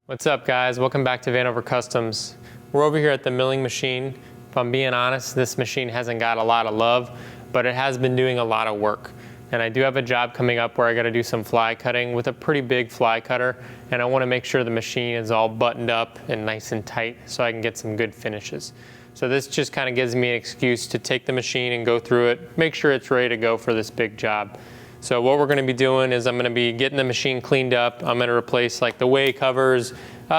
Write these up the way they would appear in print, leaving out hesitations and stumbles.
What's up, guys? Welcome back to Vanover Customs. We're over here at the milling machine. If I'm being honest, this machine hasn't got a lot of love, but it has been doing a lot of work. And I do have a job coming up where I got to do some fly cutting with a pretty big fly cutter, and I want to make sure the machine is all buttoned up and nice and tight so I can get some good finishes. So this just kind of gives me an excuse to take the machine and go through it, make sure it's ready to go for this big job. So what we're going to be doing is I'm going to be getting the machine cleaned up. I'm going to replace like the way covers,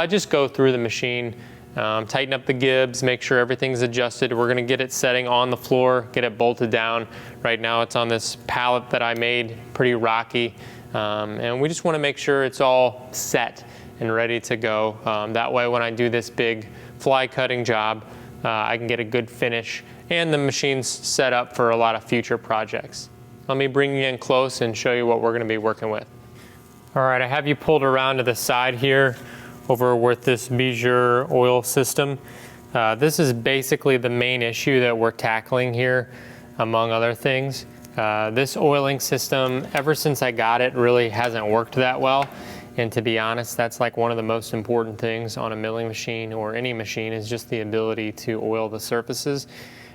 just go through the machine, tighten up the gibs, make sure everything's adjusted. We're going to get it setting on the floor, get it bolted down. Right now it's on this pallet that I made, pretty rocky. And we just want to make sure it's all set and ready to go. That way when I do this big fly cutting job, I can get a good finish and the machine's set up for a lot of future projects. Let me bring you in close and show you what we're going to be working with. All right, I have you pulled around to the side here over with this Bridgeport oil system. This is basically the main issue that we're tackling here, among other things. This oiling system, ever since I got it, really hasn't worked that well. And to be honest, that's like one of the most important things on a milling machine or any machine is just the ability to oil the surfaces.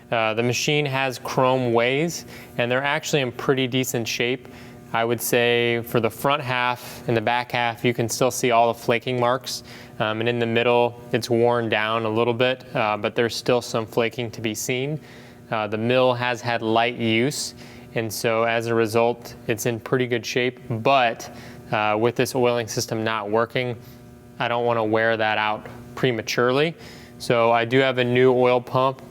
The machine has chrome ways, and they're actually in pretty decent shape. I would say for the front half and the back half, you can still see all the flaking marks. And in the middle, it's worn down a little bit, but there's still some flaking to be seen. The mill has had light use, and so as a result, it's in pretty good shape. But with this oiling system not working, I don't want to wear that out prematurely. So I do have a new oil pump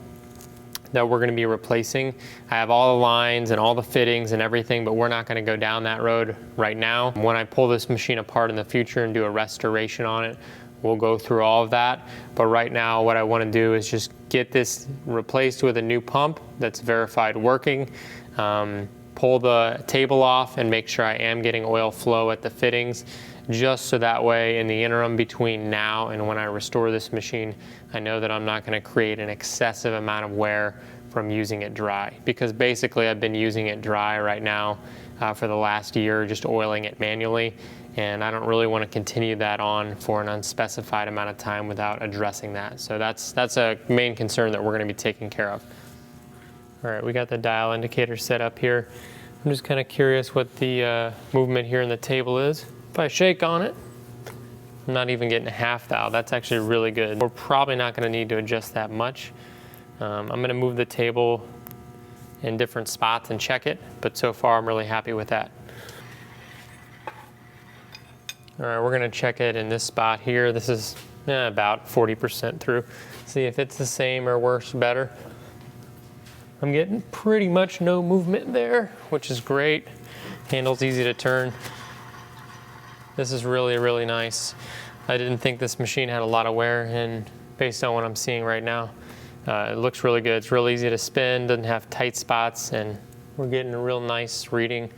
that we're going to be replacing. I have all the lines and all the fittings and everything, but we're not going to go down that road right now. When I pull this machine apart in the future and do a restoration on it, we'll go through all of that. But right now what I want to do is just get this replaced with a new pump that's verified working, pull the table off and make sure I am getting oil flow at the fittings, just so that way in the interim between now and when I restore this machine, I know that I'm not going to create an excessive amount of wear from using it dry. Because basically I've been using it dry right now for the last year, just oiling it manually, and I don't really want to continue that on for an unspecified amount of time without addressing that. So that's a main concern that we're going to be taking care of. All right, we got the dial indicator set up here. I'm just kind of curious what the movement here in the table is. If I shake on it, I'm not even getting a half thou. That's actually really good. We're probably not going to need to adjust that much. I'm going to move the table in different spots and check it, but so far I'm really happy with that. All right, we're going to check it in this spot here. This is about 40% through. See if it's the same or worse, better. I'm getting pretty much no movement there, which is great. Handle's easy to turn. This is really, really nice. I didn't think this machine had a lot of wear, and based on what I'm seeing right now, it looks really good. It's real easy to spin, doesn't have tight spots, and we're getting a real nice reading.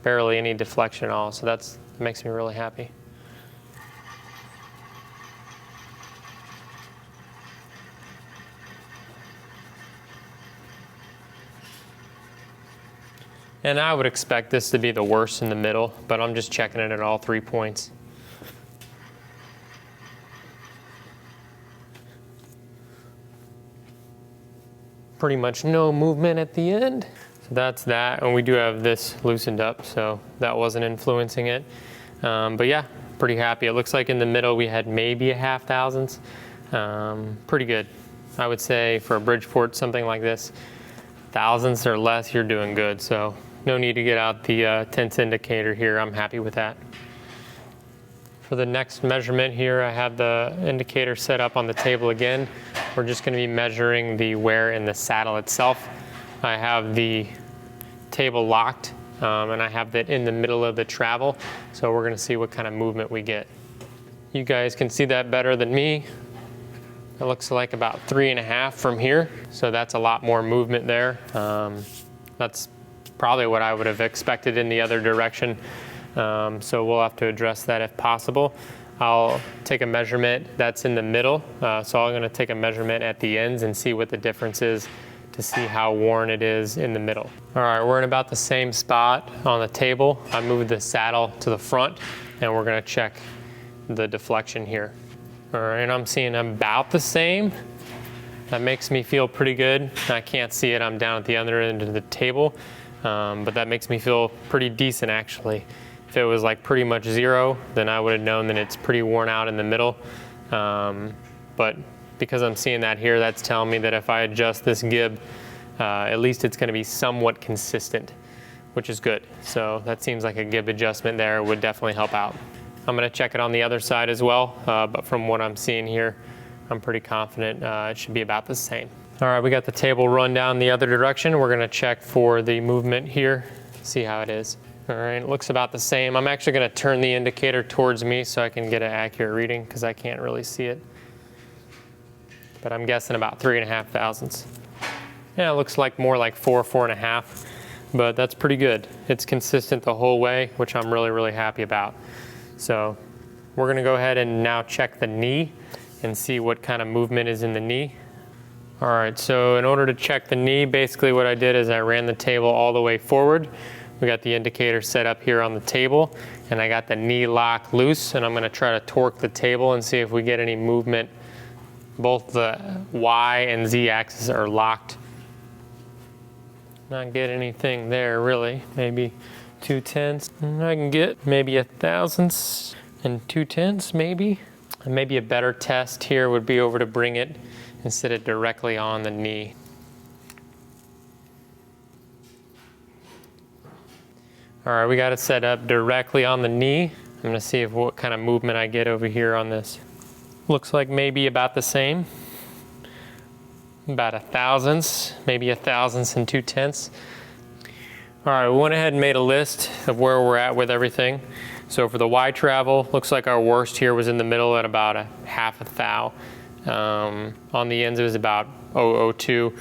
Barely any deflection at all, so that makes me really happy. And I would expect this to be the worst in the middle, but I'm just checking it at all 3 points. Pretty much no movement at the end. So that's that, and we do have this loosened up, so that wasn't influencing it. But yeah, pretty happy. It looks like in the middle we had maybe a half thousandths. Pretty good. I would say for a Bridgeport, something like this, thousandths or less, you're doing good. So no need to get out the tense indicator here. I'm happy with that. For the next measurement here, I have the indicator set up on the table again. We're just going to be measuring the wear in the saddle itself. I have the table locked, and I have that in the middle of the travel. So we're going to see what kind of movement we get. You guys can see that better than me. It looks like about 3.5 from here. So that's a lot more movement there. That's probably what I would have expected in the other direction. So we'll have to address that if possible. I'll take a measurement that's in the middle. So I'm going to take a measurement at the ends and see what the difference is to see how worn it is in the middle. All right, we're in about the same spot on the table. I moved the saddle to the front, and we're going to check the deflection here. All right, I'm seeing about the same. That makes me feel pretty good. I can't see it, I'm down at the other end of the table, but that makes me feel pretty decent actually. If it was like pretty much 0, then I would have known that it's pretty worn out in the middle. But because I'm seeing that here, that's telling me that if I adjust this gib, at least it's going to be somewhat consistent, which is good. So that seems like a gib adjustment there would definitely help out. I'm going to check it on the other side as well, but from what I'm seeing here, I'm pretty confident it should be about the same. All right, we got the table run down the other direction. We're going to check for the movement here, see how it is. All right, it looks about the same. I'm actually going to turn the indicator towards me so I can get an accurate reading because I can't really see it. But I'm guessing about 3.5 thousandths. Yeah, it looks like more like 4.5, but that's pretty good. It's consistent the whole way, which I'm really, really happy about. So we're going to go ahead and now check the knee and see what kind of movement is in the knee. All right, so in order to check the knee, basically what I did is I ran the table all the way forward. We got the indicator set up here on the table, and I got the knee lock loose, and I'm going to try to torque the table and see if we get any movement. Both the Y and Z axis are locked. Not get anything there really, maybe 2/10. I can get maybe 1/1000 and 2/10 maybe. And maybe a better test here would be over to bring it and sit it directly on the knee. All right, we got it set up directly on the knee. I'm gonna see what kind of movement I get over here on this. Looks like maybe about the same. About 1/1000, maybe 1/1000 and 2/10. All right, we went ahead and made a list of where we're at with everything. So for the Y travel, looks like our worst here was in the middle at about 1/2 thou. On the ends it was about 0.002.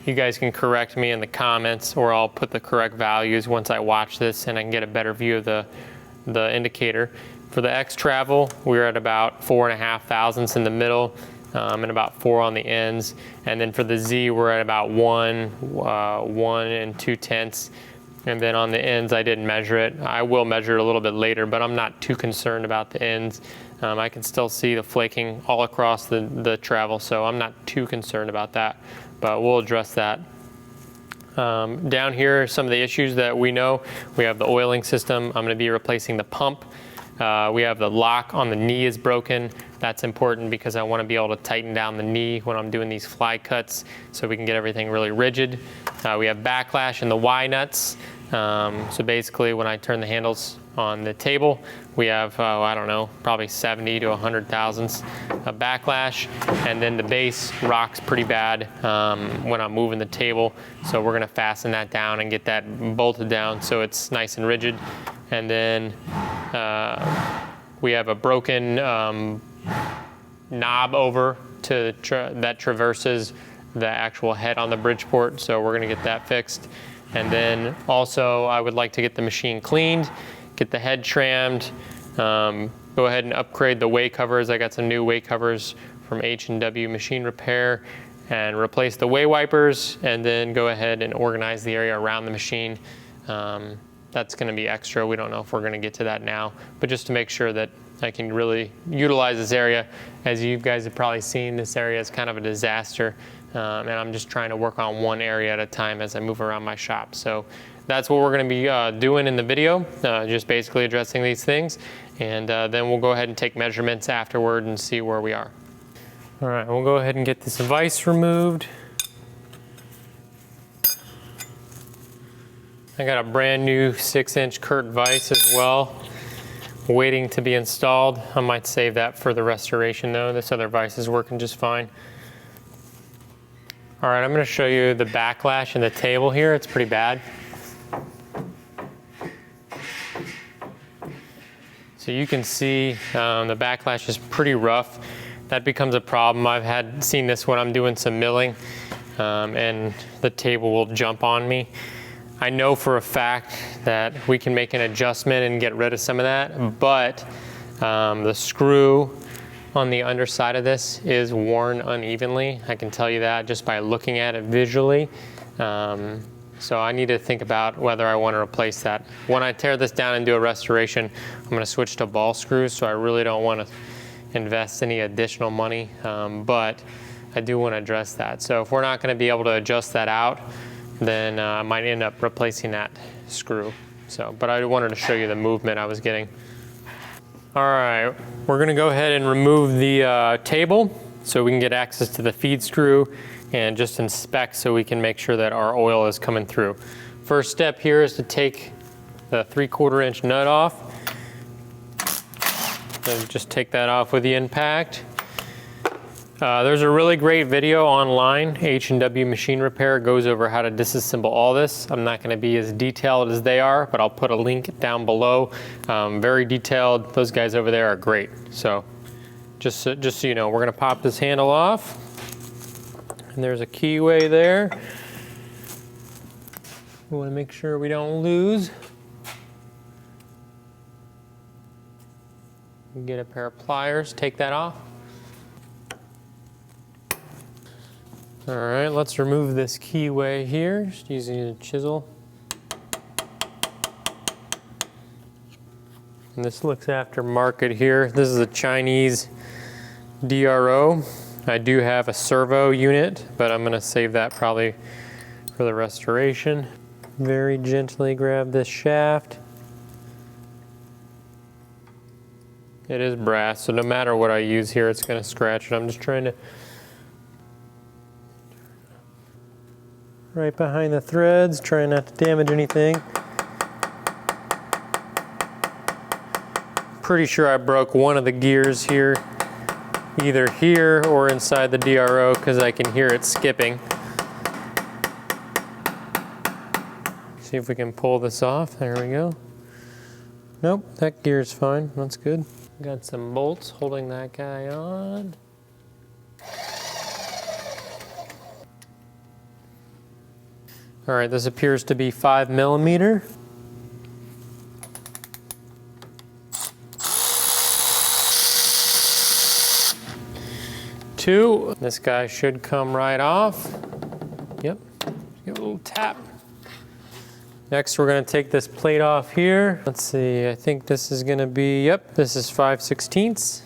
You guys can correct me in the comments, or I'll put the correct values once I watch this and I can get a better view of the indicator. For the X travel, we're at about 4.5 thousandths in the middle, and about 4 on the ends. And then for the Z, we're at about 1 and 2/10. And then on the ends, I didn't measure it. I will measure it a little bit later, but I'm not too concerned about the ends. I can still see the flaking all across the travel, so I'm not too concerned about that, but we'll address that. Down here are some of the issues that we know. We have the oiling system. I'm going to be replacing the pump. We have the lock on the knee is broken. That's important because I want to be able to tighten down the knee when I'm doing these fly cuts so we can get everything really rigid. We have backlash in the Y nuts. So basically when I turn the handles on the table, we have, I don't know, probably 70 to 100 thousandths of backlash. And then the base rocks pretty bad when I'm moving the table. So we're going to fasten that down and get that bolted down so it's nice and rigid. And then we have a broken knob over to that traverses the actual head on the Bridgeport, so we're going to get that fixed. And then also I would like to get the machine cleaned, get the head trimmed, go ahead and upgrade the way covers. I got some new way covers from H&W Machine Repair, and replace the way wipers, and then go ahead and organize the area around the machine. That's going to be extra. We don't know if we're going to get to that now, but just to make sure that I can really utilize this area. As you guys have probably seen, this area is kind of a disaster, and I'm just trying to work on one area at a time as I move around my shop. So that's what we're going to be doing in the video, just basically addressing these things, and then we'll go ahead and take measurements afterward and see where we are. All right, we'll go ahead and get this vise removed. I got a brand new 6-inch Kurt vise as well, waiting to be installed. I might save that for the restoration though. This other vise is working just fine. All right, I'm going to show you the backlash in the table here. It's pretty bad. So you can see the backlash is pretty rough. That becomes a problem. I've seen this when I'm doing some milling, and the table will jump on me. I know for a fact that we can make an adjustment and get rid of some of that, but the screw on the underside of this is worn unevenly. I can tell you that just by looking at it visually. So I need to think about whether I want to replace that. When I tear this down and do a restoration, I'm going to switch to ball screws, so I really don't want to invest any additional money, but I do want to address that. So if we're not going to be able to adjust that out, then I might end up replacing that screw. So, but I wanted to show you the movement I was getting. All right, we're going to go ahead and remove the table so we can get access to the feed screw and just inspect so we can make sure that our oil is coming through. First step here is to take the 3/4 inch nut off. Then just take that off with the impact. There's a really great video online, H&W Machine Repair, goes over how to disassemble all this. I'm not going to be as detailed as they are, but I'll put a link down below. Very detailed. Those guys over there are great. So just so you know, we're going to pop this handle off. And there's a keyway there. We want to make sure we don't lose. Get a pair of pliers, take that off. All right, let's remove this keyway here, just using a chisel. And this looks aftermarket here. This is a Chinese DRO. I do have a servo unit, but I'm gonna save that probably for the restoration. Very gently grab this shaft. It is brass, so no matter what I use here, it's gonna scratch it. I'm just trying to right behind the threads, trying not to damage anything. Pretty sure I broke one of the gears here, either here or inside the DRO, because I can hear it skipping. See if we can pull this off. There we go. Nope, that gear's fine. That's good. Got some bolts holding that guy on. All right, this appears to be 5mm. Two. This guy should come right off. Yep, give it a little tap. Next, we're gonna take this plate off here. Let's see, I think this is gonna be, yep, this is 5/16.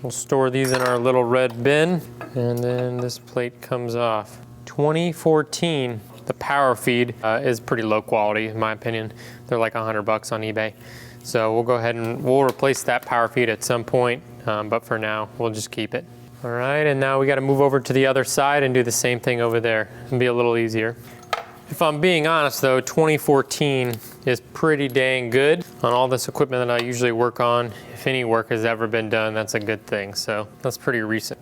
We'll store these in our little red bin, and then this plate comes off. 2014, the power feed is pretty low quality in my opinion. They're like $100 on eBay. So we'll go ahead and we'll replace that power feed at some point, but for now, we'll just keep it. All right, and now we gotta move over to the other side and do the same thing over there. It'll be a little easier. If I'm being honest though, 2014 is pretty dang good on all this equipment that I usually work on. If any work has ever been done, that's a good thing. So that's pretty recent.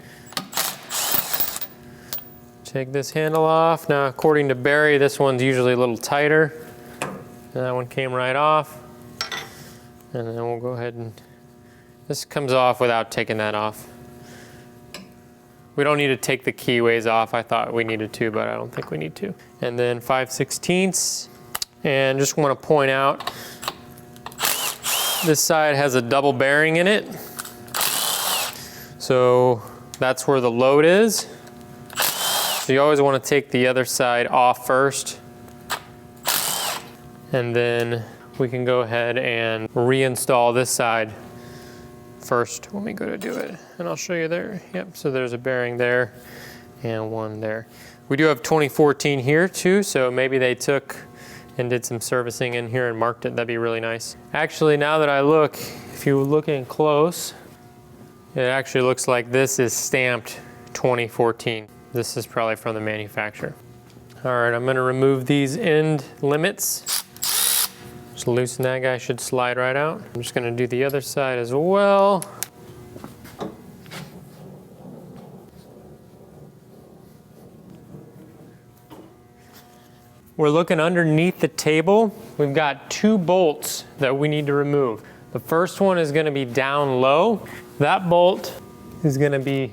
Take this handle off. Now, according to Barry, this one's usually a little tighter. And that one came right off. And then we'll go ahead and, this comes off without taking that off. We don't need to take the keyways off. I thought we needed to, but I don't think we need to. And then 5/16. And just want to point out, this side has a double bearing in it. So that's where the load is. So you always want to take the other side off first. And then we can go ahead and reinstall this side first when we go to do it. And I'll show you there. Yep, so there's a bearing there and one there. We do have 2014 here too, so maybe they took and did some servicing in here and marked it. That'd be really nice. Actually, now that I look, if you look in close, it actually looks like this is stamped 2014. This is probably from the manufacturer. All right, I'm gonna remove these end limits. Just loosen that guy, should slide right out. I'm just gonna do the other side as well. We're looking underneath the table. We've got two bolts that we need to remove. The first one is gonna be down low. That bolt is gonna be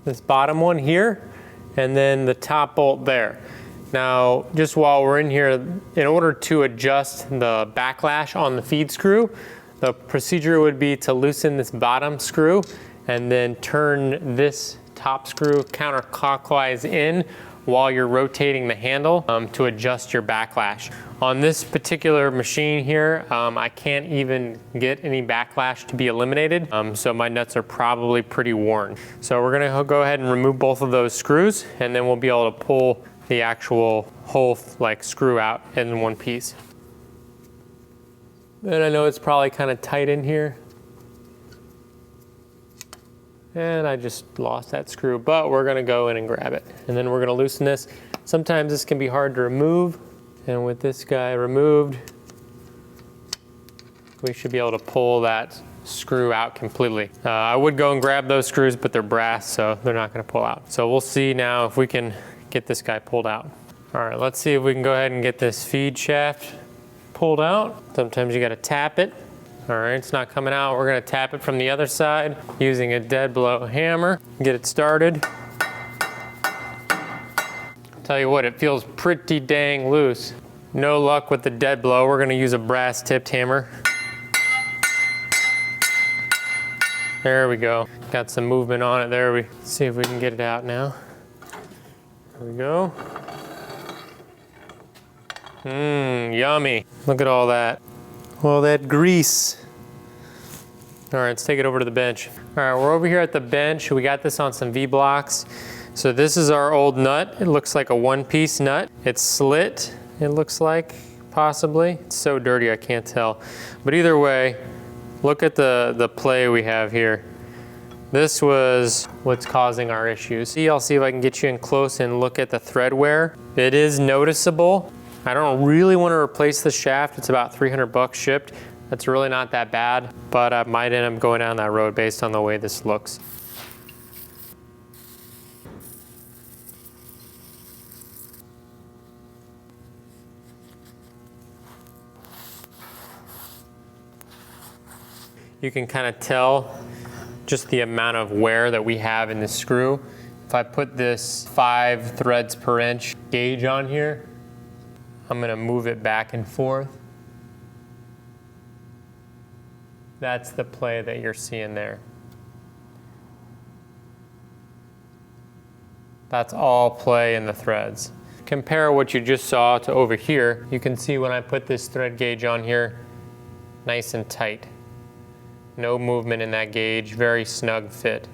this bottom one here, and then the top bolt there. Now, just while we're in here, in order to adjust the backlash on the feed screw, the procedure would be to loosen this bottom screw and then turn this top screw counterclockwise in while you're rotating the handle to adjust your backlash. On this particular machine here, I can't even get any backlash to be eliminated, so my nuts are probably pretty worn. So we're gonna go ahead and remove both of those screws, and then we'll be able to pull the actual whole like screw out in one piece. And I know it's probably kind of tight in here. And I just lost that screw, but we're gonna go in and grab it. And then we're gonna loosen this. Sometimes this can be hard to remove. And with this guy removed, we should be able to pull that screw out completely. I would go and grab those screws, but they're brass, so they're not gonna pull out. So we'll see now if we can get this guy pulled out. All right, let's see if we can go ahead and get this feed shaft pulled out. Sometimes you gotta tap it. All right, it's not coming out. We're gonna tap it from the other side using a dead blow hammer. Get it started. Tell you what, it feels pretty dang loose. No luck with the dead blow. We're gonna use a brass tipped hammer. There we go. Got some movement on it there. Let's see if we can get it out now. There we go. Yummy. Look at all that. All that grease. All right, let's take it over to the bench. All right, we're over here at the bench. We got this on some V-blocks. So this is our old nut. It looks like a one-piece nut. It's slit, it looks like, possibly. It's so dirty, I can't tell. But either way, look at the play we have here. This was what's causing our issues. I'll see if I can get you in close and look at the thread wear. It is noticeable. I don't really want to replace the shaft. It's about 300 bucks shipped. That's really not that bad, but I might end up going down that road based on the way this looks. You can kind of tell just the amount of wear that we have in this screw. If I put this 5 threads per inch gauge on here, I'm gonna move it back and forth. That's the play that you're seeing there. That's all play in the threads. Compare what you just saw to over here. You can see when I put this thread gauge on here, nice and tight. No movement in that gauge, very snug fit.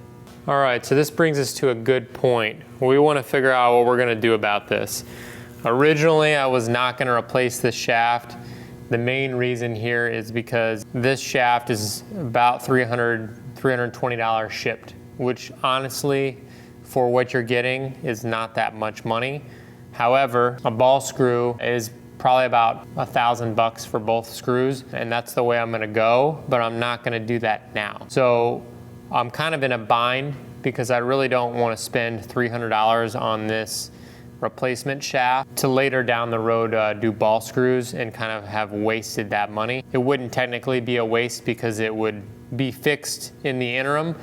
All right, so this brings us to a good point. We want to figure out what we're going to do about this. Originally, I was not going to replace this shaft. The main reason here is because this shaft is about $320 shipped, which honestly, for what you're getting, is not that much money. However, a ball screw is probably about $1,000 for both screws, and that's the way I'm gonna go, but I'm not gonna do that now. So I'm kind of in a bind because I really don't wanna spend $300 on this replacement shaft to later down the road do ball screws and kind of have wasted that money. It wouldn't technically be a waste because it would be fixed in the interim,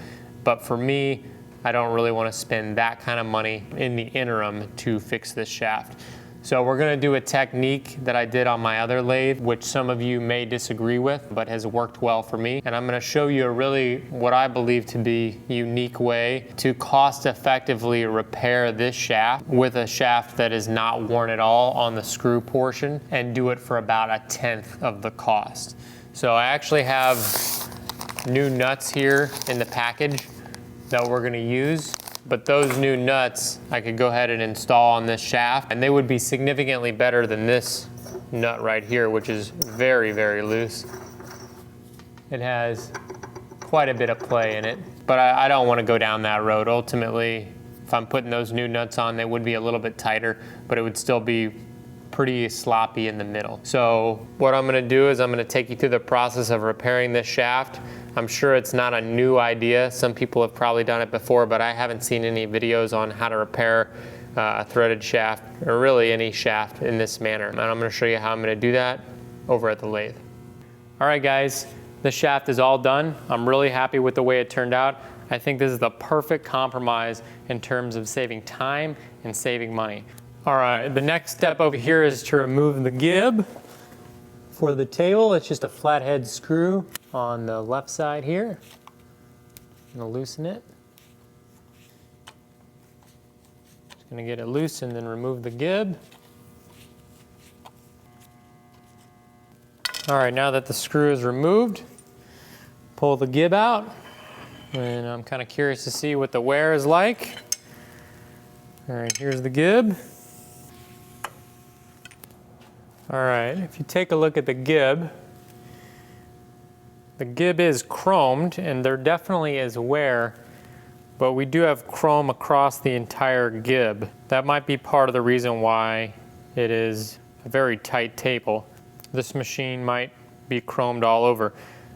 but for me, I don't really wanna spend that kind of money in the interim to fix this shaft. So we're gonna do a technique that I did on my other lathe, which some of you may disagree with, but has worked well for me. And I'm gonna show you a really, what I believe to be unique way to cost effectively repair this shaft with a shaft that is not worn at all on the screw portion and do it for about 1/10 of the cost. So I actually have new nuts here in the package that we're gonna use. But those new nuts, I could go ahead and install on this shaft, and they would be significantly better than this nut right here, which is very, very loose. It has quite a bit of play in it, but I don't want to go down that road. Ultimately, if I'm putting those new nuts on, they would be a little bit tighter, but it would still be pretty sloppy in the middle. So what I'm gonna do is I'm gonna take you through the process of repairing this shaft. I'm sure it's not a new idea. Some people have probably done it before, but I haven't seen any videos on how to repair a threaded shaft, or really any shaft in this manner. And I'm gonna show you how I'm gonna do that over at the lathe. All right, guys, the shaft is all done. I'm really happy with the way it turned out. I think this is the perfect compromise in terms of saving time and saving money. All right, the next step over here is to remove the gib. For the table, it's just a flathead screw on the left side here. I'm gonna loosen it. Gonna get it loose and then remove the gib. All right, now that the screw is removed, pull the gib out. And I'm kind of curious to see what the wear is like. All right, here's the gib. All right, if you take a look at the gib is chromed and there definitely is wear, but we do have chrome across the entire gib. That might be part of the reason why it is a very tight table. This machine might be chromed all over.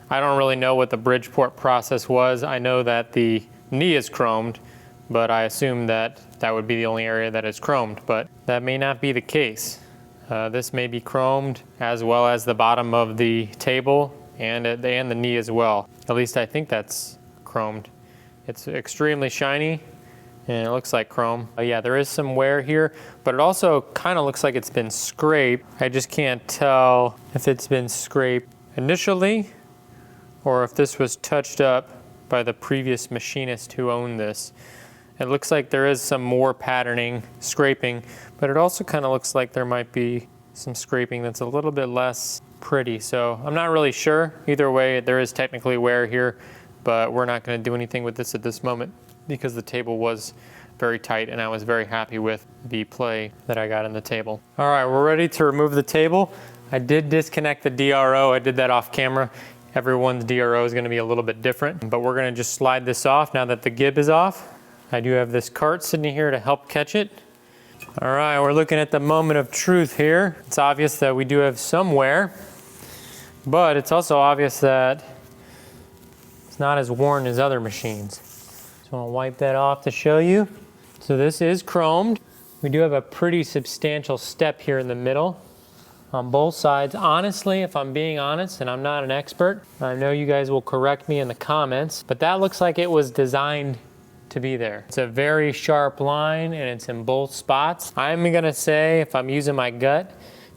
I don't really know what the Bridgeport process was. I know that the knee is chromed, but I assume that that would be the only area that is chromed, but that may not be the case. This may be chromed as well as the bottom of the table and the knee as well. At least I think that's chromed. It's extremely shiny and it looks like chrome. Yeah, there is some wear here, but it also kind of looks like it's been scraped. I just can't tell if it's been scraped initially or if this was touched up by the previous machinist who owned this. It looks like there is some more patterning, scraping, but it also kind of looks like there might be some scraping that's a little bit less pretty. So I'm not really sure. Either way, there is technically wear here, but we're not going to do anything with this at this moment because the table was very tight and I was very happy with the play that I got in the table. All right, we're ready to remove the table. I did disconnect the DRO. I did that off camera. Everyone's DRO is going to be a little bit different, but we're going to just slide this off now that the gib is off. I do have this cart sitting here to help catch it. All right, we're looking at the moment of truth here. It's obvious that we do have some wear, but it's also obvious that it's not as worn as other machines. So I'll wipe that off to show you. So this is chromed. We do have a pretty substantial step here in the middle on both sides. Honestly, if I'm being honest, and I'm not an expert, I know you guys will correct me in the comments, but that looks like it was designed to be there. It's a very sharp line and it's in both spots. I'm gonna say, if I'm using my gut,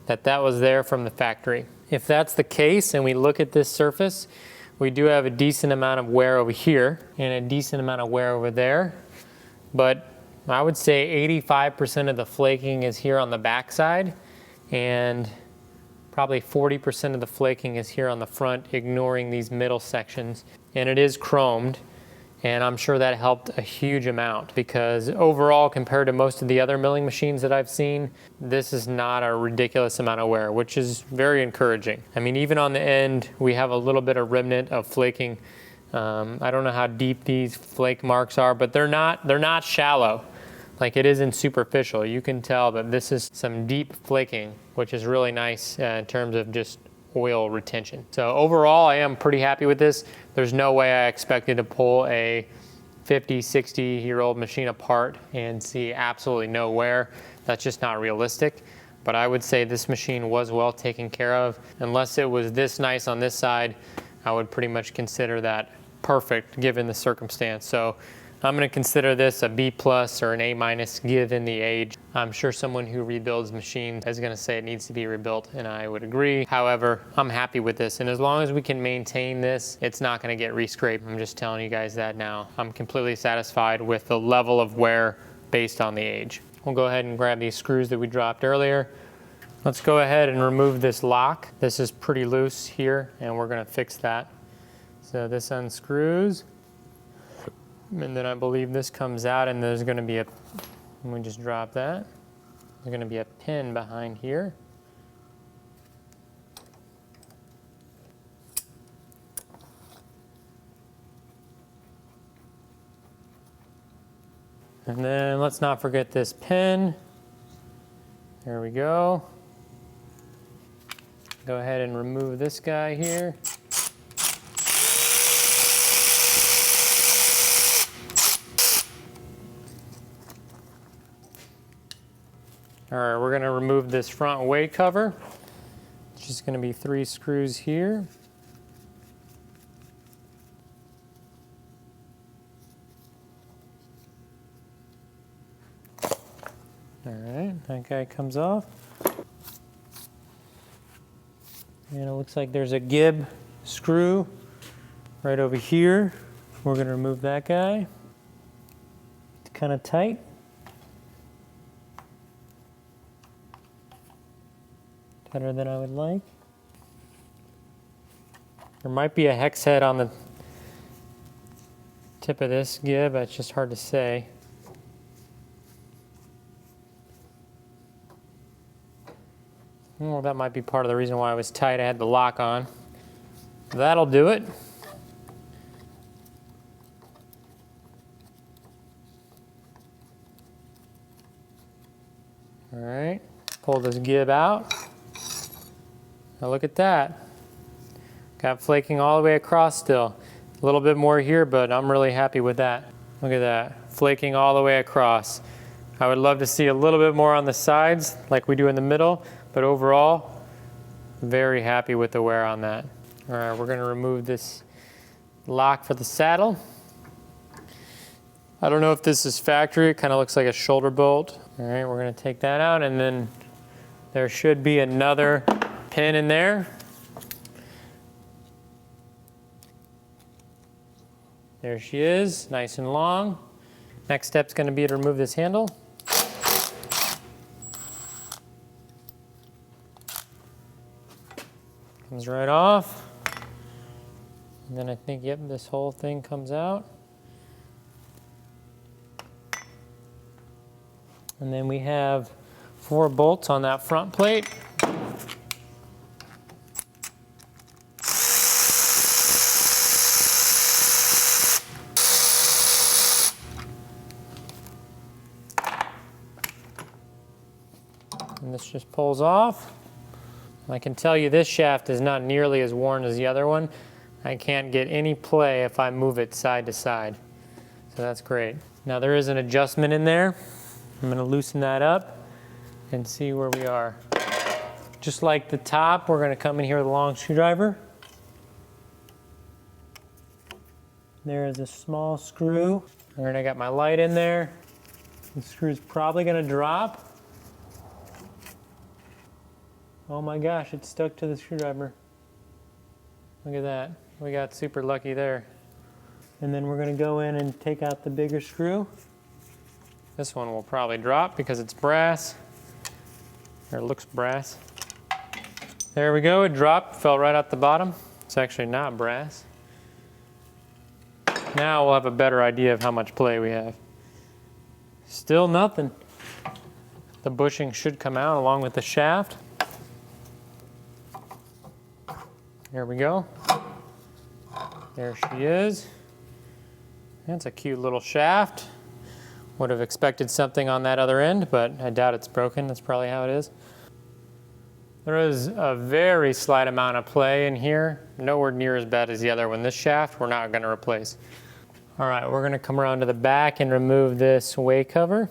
that that was there from the factory. If that's the case and we look at this surface, we do have a decent amount of wear over here and a decent amount of wear over there. But I would say 85% of the flaking is here on the back side and probably 40% of the flaking is here on the front, ignoring these middle sections. And it is chromed. And I'm sure that helped a huge amount because overall, compared to most of the other milling machines that I've seen, this is not a ridiculous amount of wear, which is very encouraging. I mean, even on the end, we have a little bit of remnant of flaking. I don't know how deep these flake marks are, but they're not shallow like it isn't superficial. You can tell that this is some deep flaking, which is really nice in terms of just oil retention. So overall, I am pretty happy with this. There's no way I expected to pull a 50, 60-year-old machine apart and see absolutely no wear. That's just not realistic. But I would say this machine was well taken care of. Unless it was this nice on this side, I would pretty much consider that perfect given the circumstance. So I'm going to consider this a B+ or an A- given the age. I'm sure someone who rebuilds machines is going to say it needs to be rebuilt, and I would agree. However, I'm happy with this, and as long as we can maintain this, it's not going to get re-scraped. I'm just telling you guys that now. I'm completely satisfied with the level of wear based on the age. We'll go ahead and grab these screws that we dropped earlier. Let's go ahead and remove this lock. This is pretty loose here, and we're going to fix that. So this unscrews. And then I believe this comes out and there's going to be let me just drop that. There's going to be a pin behind here. And then let's not forget this pin. There we go. Go ahead and remove this guy here. All right, we're going to remove this front weight cover. It's just going to be 3 screws here. All right, that guy comes off. And it looks like there's a gib screw right over here. We're going to remove that guy. It's kind of tight. Tighter than I would like. There might be a hex head on the tip of this gib, but it's just hard to say. Well, that might be part of the reason why I was tight. I had the lock on. That'll do it. All right, pull this gib out. Now look at that. Got flaking all the way across still. A little bit more here, but I'm really happy with that. Look at that, flaking all the way across. I would love to see a little bit more on the sides like we do in the middle, but overall, very happy with the wear on that. All right, we're gonna remove this lock for the saddle. I don't know if this is factory, it kind of looks like a shoulder bolt. All right, we're gonna take that out, and then there should be another pin in there. There she is, nice and long. Next step's gonna be to remove this handle. Comes right off. And then I think, yep, this whole thing comes out. And then we have 4 bolts on that front plate. And this just pulls off. I can tell you this shaft is not nearly as worn as the other one. I can't get any play if I move it side to side. So that's great. Now there is an adjustment in there. I'm gonna loosen that up and see where we are. Just like the top, we're gonna come in here with a long screwdriver. There is a small screw. All right, I got my light in there. The screw's probably gonna drop. Oh my gosh, it's stuck to the screwdriver. Look at that. We got super lucky there. And then we're gonna go in and take out the bigger screw. This one will probably drop because it's brass, or it looks brass. There we go, it dropped, fell right out the bottom. It's actually not brass. Now we'll have a better idea of how much play we have. Still nothing. The bushing should come out along with the shaft. There we go. There she is. That's a cute little shaft. Would have expected something on that other end, but I doubt it's broken. That's probably how it is. There is a very slight amount of play in here. Nowhere near as bad as the other one. This shaft, we're not gonna replace. All right, we're gonna come around to the back and remove this way cover.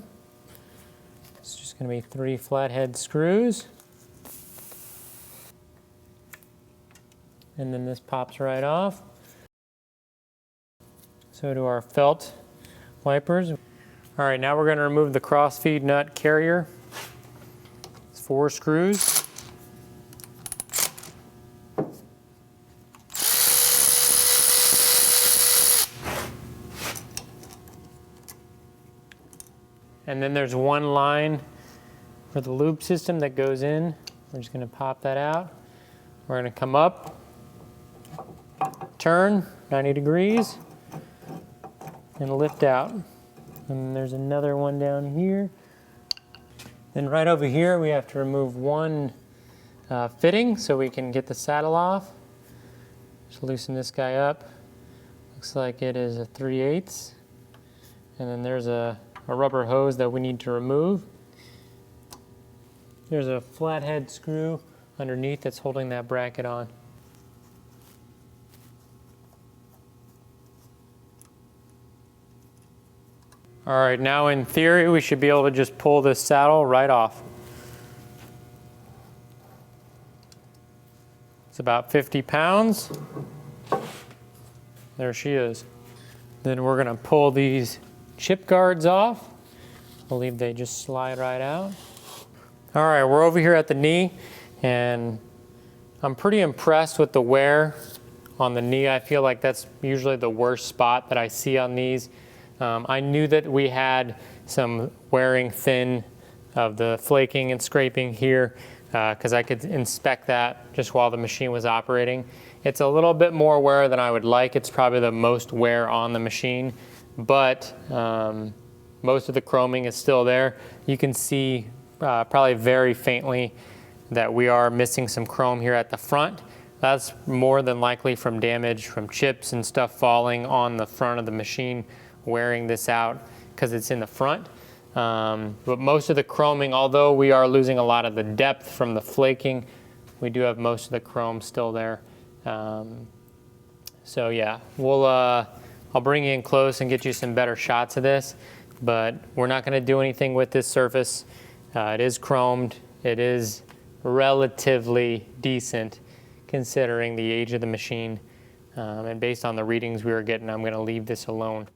It's just gonna be 3 flathead screws. And then this pops right off. So do our felt wipers. All right, now we're gonna remove the cross-feed nut carrier. It's 4 screws. And then there's 1 line for the lube system that goes in. We're just gonna pop that out. We're gonna come up, turn 90 degrees, and lift out. And there's another one down here. Then right over here, we have to remove 1 fitting so we can get the saddle off. Just loosen this guy up. Looks like it is a 3/8. And then there's a rubber hose that we need to remove. There's a flathead screw underneath that's holding that bracket on. All right, now in theory, we should be able to just pull this saddle right off. It's about 50 pounds. There she is. Then we're gonna pull these chip guards off. I believe they just slide right out. All right, we're over here at the knee, and I'm pretty impressed with the wear on the knee. I feel like that's usually the worst spot that I see on these. I knew that we had some wearing thin of the flaking and scraping here. because I could inspect that just while the machine was operating. It's a little bit more wear than I would like. It's probably the most wear on the machine, but most of the chroming is still there. You can see probably very faintly that we are missing some chrome here at the front. That's more than likely from damage from chips and stuff falling on the front of the machine, wearing this out because it's in the front. But most of the chroming, although we are losing a lot of the depth from the flaking, we do have most of the chrome still there. So yeah, I'll bring you in close and get you some better shots of this, but we're not going to do anything with this surface. It is chromed. It is relatively decent considering the age of the machine. And based on the readings we were getting, I'm going to leave this alone.